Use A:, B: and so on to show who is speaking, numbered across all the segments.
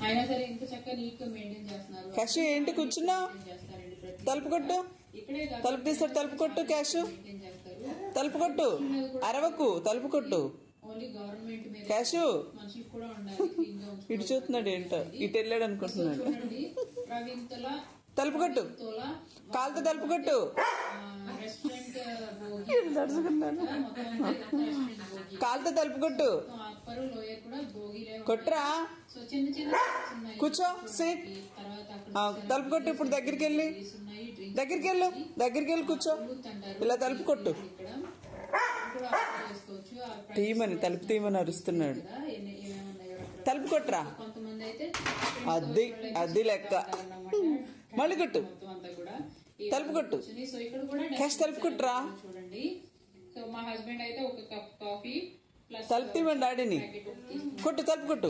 A: అయినా సరే ఇంత చక్కగా నీట్ గా మెయింటైన్ చేస్తున్నారు.
B: క్యాష్ ఏంటి కూర్చున్నా? తలుపు కొట్టు, తలుపు తీస్తాడు. తలుపు కొట్టు క్యాష్, తలుపు కొట్టు, అరవకు, తలుపు కొట్టు.
A: ఓన్లీ గవర్నమెంట్ మీద
B: క్యాష్
A: మనుషులు కూడా ఉండాలి.
B: ఇటు చూస్తున్నాడు ఏంటో, ఇటు వెళ్ళాడు అనుకుంటున్నాడు. తలుపు కొట్టు, కాలుతో తలుపు కొట్టు. కాలుతో తలుపు కొట్టు, కొట్టురా. కూర్చో, సీట్. తలుపు కొట్టు. ఇప్పుడు దగ్గరికి వెళ్ళు, దగ్గరికి వెళ్ళి కూర్చో. ఇలా తలుపు కొట్టు. తీయమని, తలుపు తీయమని అరుస్తున్నాడు. తలుపు కొట్టురా. అది లెక్క. మళ్ళీ కొట్టు, తలుపు కొట్టు. క్యాష్ తలుపు కొట్టురా.
A: చూడండి. సో మా హస్బెండ్ అయితే ఒక కప్ కాఫీ
B: తలుపు తీయమని డాడీని. కొట్టు, తలుపు కొట్టు,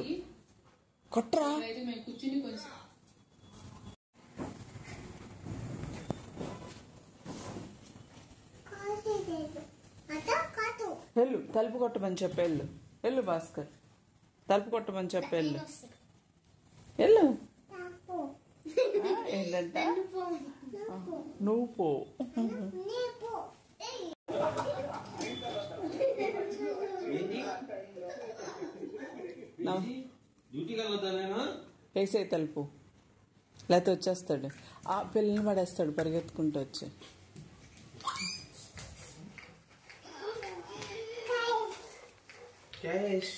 B: కొట్టురా.
A: అయితే మేము కూర్చుని కొంచెం
B: వెళ్ళు, తలుపు కొట్టమని చెప్పెళ్ళు. వెళ్ళు భాస్కర్, తలుపు కొట్టమని చెప్పెళ్ళు. వెళ్ళు. ఏంటంట? నువ్వు పో. వేసే తలుపు, లేకపోతే వచ్చేస్తాడు. ఆ పిల్లల్ని పడేస్తాడు పరిగెత్తుకుంటూ వచ్చి. క్యాష్